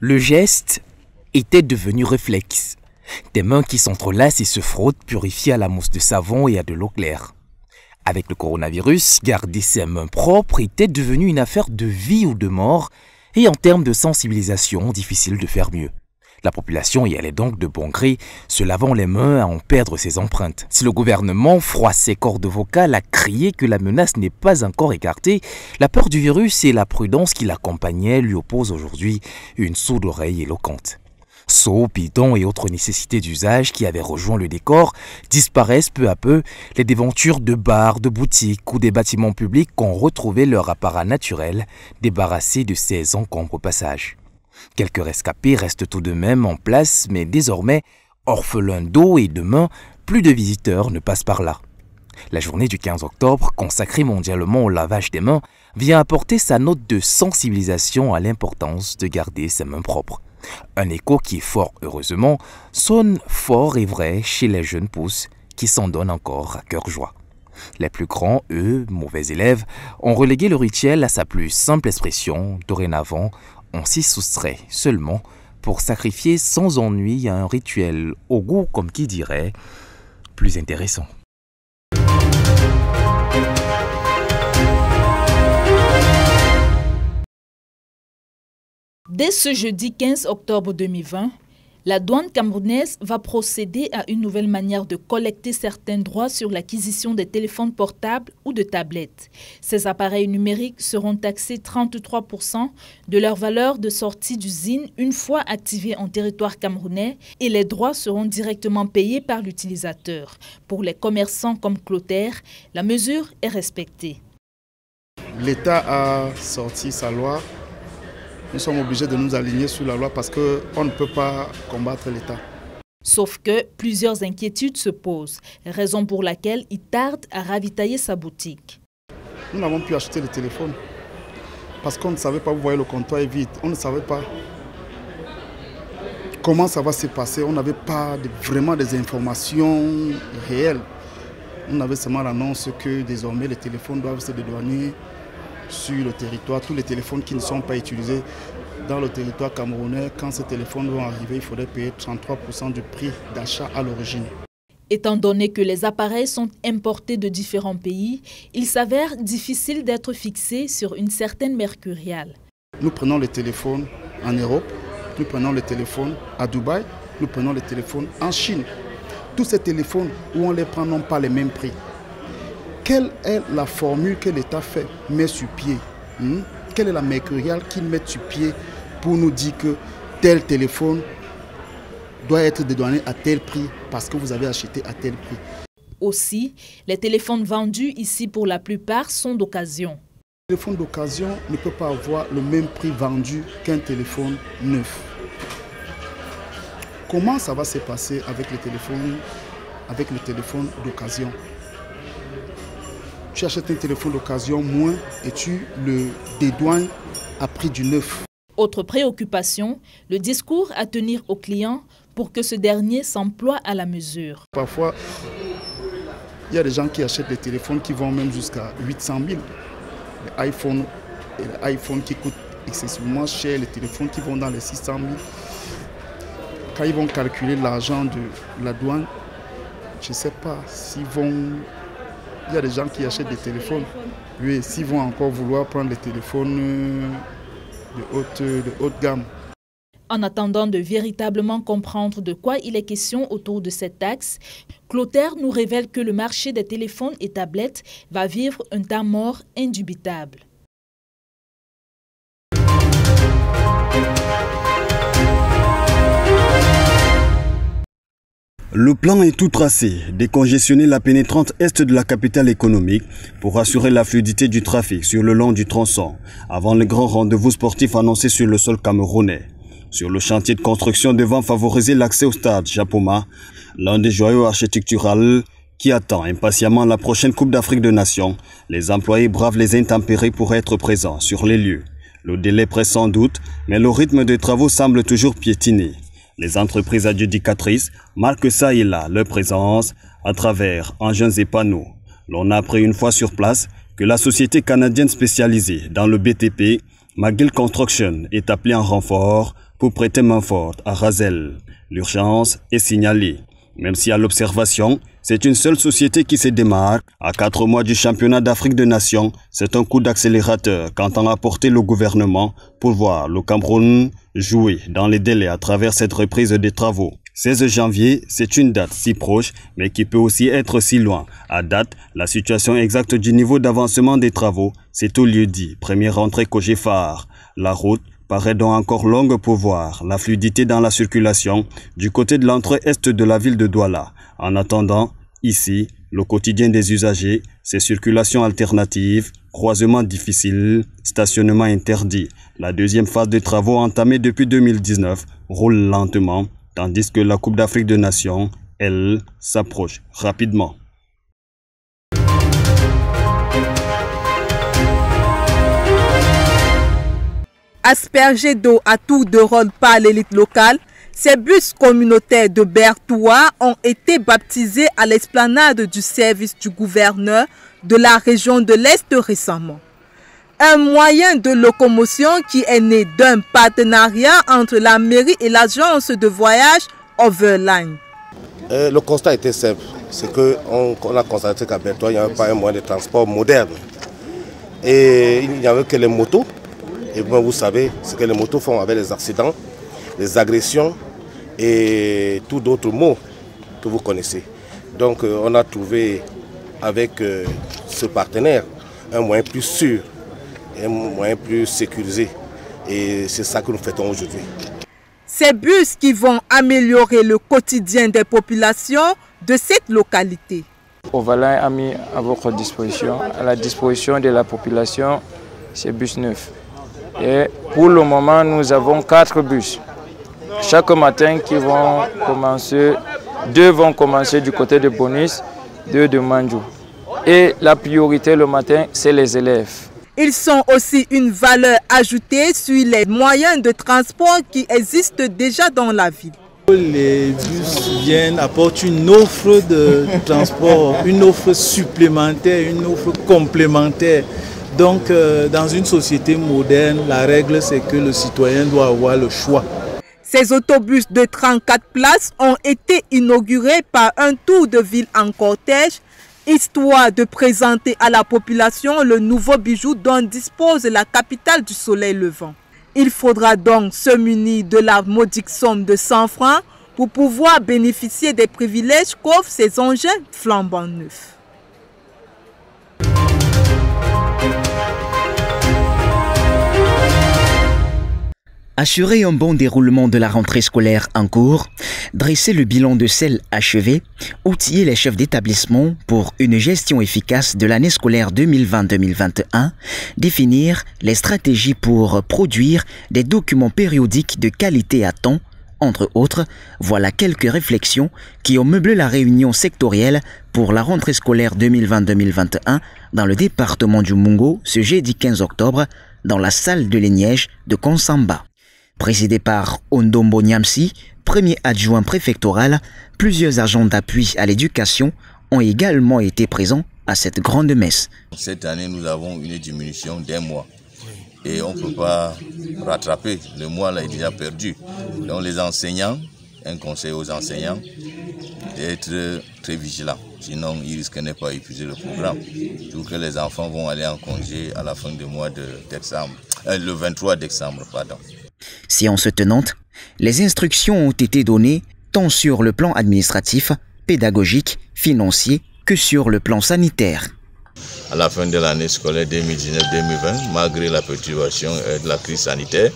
Le geste était devenu réflexe. Des mains qui s'entrelacent et se frottent, purifiées à la mousse de savon et à de l'eau claire. Avec le coronavirus, garder ses mains propres était devenu une affaire de vie ou de mort, et en termes de sensibilisation, difficile de faire mieux. La population y allait donc de bon gré, se lavant les mains à en perdre ses empreintes. Si le gouvernement, froissé cordes vocales, a crié que la menace n'est pas encore écartée, la peur du virus et la prudence qui l'accompagnait lui opposent aujourd'hui une sourde oreille éloquente. Seaux, bidons et autres nécessités d'usage qui avaient rejoint le décor disparaissent peu à peu. Les devantures de bars, de boutiques ou des bâtiments publics ont retrouvé leur apparat naturel, débarrassés de ces encombres passages. Quelques rescapés restent tout de même en place, mais désormais, orphelins d'eau et de main, plus de visiteurs ne passent par là. La journée du 15 octobre, consacrée mondialement au lavage des mains, vient apporter sa note de sensibilisation à l'importance de garder ses mains propres. Un écho qui, fort heureusement, sonne fort et vrai chez les jeunes pousses qui s'en donnent encore à cœur joie. Les plus grands, eux, mauvais élèves, ont relégué le rituel à sa plus simple expression. Dorénavant, on s'y soustrait seulement pour sacrifier sans ennui à un rituel au goût, comme qui dirait, plus intéressant. Dès ce jeudi 15 octobre 2020, la douane camerounaise va procéder à une nouvelle manière de collecter certains droits sur l'acquisition des téléphones portables ou de tablettes. Ces appareils numériques seront taxés 33% de leur valeur de sortie d'usine une fois activés en territoire camerounais et les droits seront directement payés par l'utilisateur. Pour les commerçants comme Clotaire, la mesure est respectée. L'État a sorti sa loi. Nous sommes obligés de nous aligner sur la loi parce qu'on ne peut pas combattre l'État. Sauf que plusieurs inquiétudes se posent, raison pour laquelle il tarde à ravitailler sa boutique. Nous n'avons pu acheter le téléphone parce qu'on ne savait pas, vous voyez, le comptoir est vide. On ne savait pas comment ça va se passer. On n'avait pas vraiment des informations réelles. On avait seulement l'annonce que désormais les téléphones doivent se dédouaner sur le territoire, tous les téléphones qui ne sont pas utilisés dans le territoire camerounais, quand ces téléphones vont arriver, il faudrait payer 33% du prix d'achat à l'origine. Étant donné que les appareils sont importés de différents pays, il s'avère difficile d'être fixé sur une certaine mercuriale. Nous prenons les téléphones en Europe, nous prenons les téléphones à Dubaï, nous prenons les téléphones en Chine. Tous ces téléphones où on les prend n'ont pas les mêmes prix. Quelle est la formule que l'État met sur pied? Quelle est la mercuriale qu'il met sur pied pour nous dire que tel téléphone doit être dédouané à tel prix parce que vous avez acheté à tel prix? Aussi, les téléphones vendus ici pour la plupart sont d'occasion. Un téléphone d'occasion ne peut pas avoir le même prix vendu qu'un téléphone neuf. Comment ça va se passer avec le téléphone d'occasion? Tu achètes un téléphone d'occasion moins et tu le dédouanes à prix du neuf. Autre préoccupation, le discours à tenir au client pour que ce dernier s'emploie à la mesure. Parfois, il y a des gens qui achètent des téléphones qui vont même jusqu'à 800 000. Les iPhones qui coûtent excessivement cher, les téléphones qui vont dans les 600 000. Quand ils vont calculer l'argent de la douane, je ne sais pas s'ils vont... Il y a des gens qui achètent des téléphones. Oui, s'ils vont encore vouloir prendre les téléphones de haute gamme. En attendant de véritablement comprendre de quoi il est question autour de cette taxe, Clotaire nous révèle que le marché des téléphones et tablettes va vivre un temps mort indubitable. Le plan est tout tracé, décongestionner la pénétrante est de la capitale économique pour assurer la fluidité du trafic sur le long du tronçon, avant le grand rendez-vous sportif annoncé sur le sol camerounais. Sur le chantier de construction devant favoriser l'accès au stade Japoma, l'un des joyaux architecturaux qui attend impatiemment la prochaine Coupe d'Afrique de Nations, les employés bravent les intempéries pour être présents sur les lieux. Le délai presse sans doute, mais le rythme des travaux semble toujours piétiner. Les entreprises adjudicatrices marquent ça et là leur présence à travers engins et panneaux. L'on a appris une fois sur place que la société canadienne spécialisée dans le BTP, McGill Construction, est appelée en renfort pour prêter main forte à Razel. L'urgence est signalée. Même si à l'observation, c'est une seule société qui se démarque, à 4 mois du championnat d'Afrique des Nations, c'est un coup d'accélérateur qu'entend apporter le gouvernement pour voir le Cameroun jouer dans les délais à travers cette reprise des travaux. 16 janvier, c'est une date si proche, mais qui peut aussi être si loin. À date, la situation exacte du niveau d'avancement des travaux, c'est au lieu dit, première entrée Cogefar. La route paraît donc encore longue pour voir la fluidité dans la circulation du côté de l'entrée est de la ville de Douala. En attendant, ici, le quotidien des usagers, c'est circulation alternative, croisement difficile, stationnement interdit. La deuxième phase des travaux entamés depuis 2019 roule lentement, tandis que la Coupe d'Afrique des Nations, elle, s'approche rapidement. Aspergés d'eau à tour de rôle par l'élite locale, ces bus communautaires de Bertoua ont été baptisés à l'esplanade du service du gouverneur de la région de l'Est récemment. Un moyen de locomotion qui est né d'un partenariat entre la mairie et l'agence de voyage Overline. Le constat était simple, c'est qu'on a constaté qu'à Bertoua, il n'y avait pas un moyen de transport moderne. Et il n'y avait que les motos. Et vous savez ce que les motos font avec les accidents, les agressions et tout d'autres mots que vous connaissez. Donc on a trouvé avec ce partenaire un moyen plus sûr, un moyen plus sécurisé. Et c'est ça que nous faisons aujourd'hui. Ces bus qui vont améliorer le quotidien des populations de cette localité. Overline a mis à votre disposition, à la disposition de la population, ces bus neufs. Et pour le moment, nous avons 4 bus. Chaque matin qui vont commencer, 2 vont commencer du côté de Bonis, 2 de Mandjou. Et la priorité le matin, c'est les élèves. Ils sont aussi une valeur ajoutée sur les moyens de transport qui existent déjà dans la ville. Les bus viennent apporter une offre de transport, une offre supplémentaire, une offre complémentaire. Donc, dans une société moderne, la règle, c'est que le citoyen doit avoir le choix. Ces autobus de 34 places ont été inaugurés par un tour de ville en cortège, histoire de présenter à la population le nouveau bijou dont dispose la capitale du soleil levant. Il faudra donc se munir de la modique somme de 100 francs pour pouvoir bénéficier des privilèges qu'offrent ces engins flambant neufs. Assurer un bon déroulement de la rentrée scolaire en cours, dresser le bilan de celle achevée, outiller les chefs d'établissement pour une gestion efficace de l'année scolaire 2020-2021, définir les stratégies pour produire des documents périodiques de qualité à temps, entre autres, voilà quelques réflexions qui ont meublé la réunion sectorielle pour la rentrée scolaire 2020-2021 dans le département du Mungo ce jeudi 15 octobre dans la salle de Léniège de Konsamba. Présidé par Ondombo Nyamsi, premier adjoint préfectoral, plusieurs agents d'appui à l'éducation ont également été présents à cette grande messe. Cette année, nous avons une diminution d'1 mois et on ne peut pas rattraper. Le mois là est déjà perdu. Donc les enseignants, un conseil aux enseignants, d'être très vigilants. Sinon, ils risquent de ne pas épuiser le programme. Tout que les enfants vont aller en congé à la fin du mois de décembre, le 23 décembre, pardon. Séance tenante, les instructions ont été données tant sur le plan administratif, pédagogique, financier que sur le plan sanitaire. À la fin de l'année scolaire 2019-2020, malgré la perturbation de la crise sanitaire,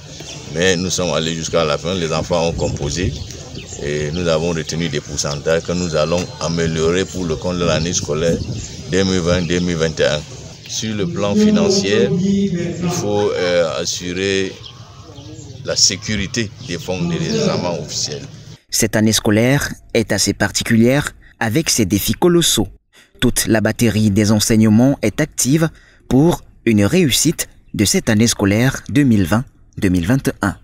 mais nous sommes allés jusqu'à la fin, les enfants ont composé et nous avons retenu des pourcentages que nous allons améliorer pour le compte de l'année scolaire 2020-2021. Sur le plan financier, il faut assurer la sécurité des fonds des examens officiels. Cette année scolaire est assez particulière avec ses défis colossaux. Toute la batterie des enseignements est active pour une réussite de cette année scolaire 2020-2021.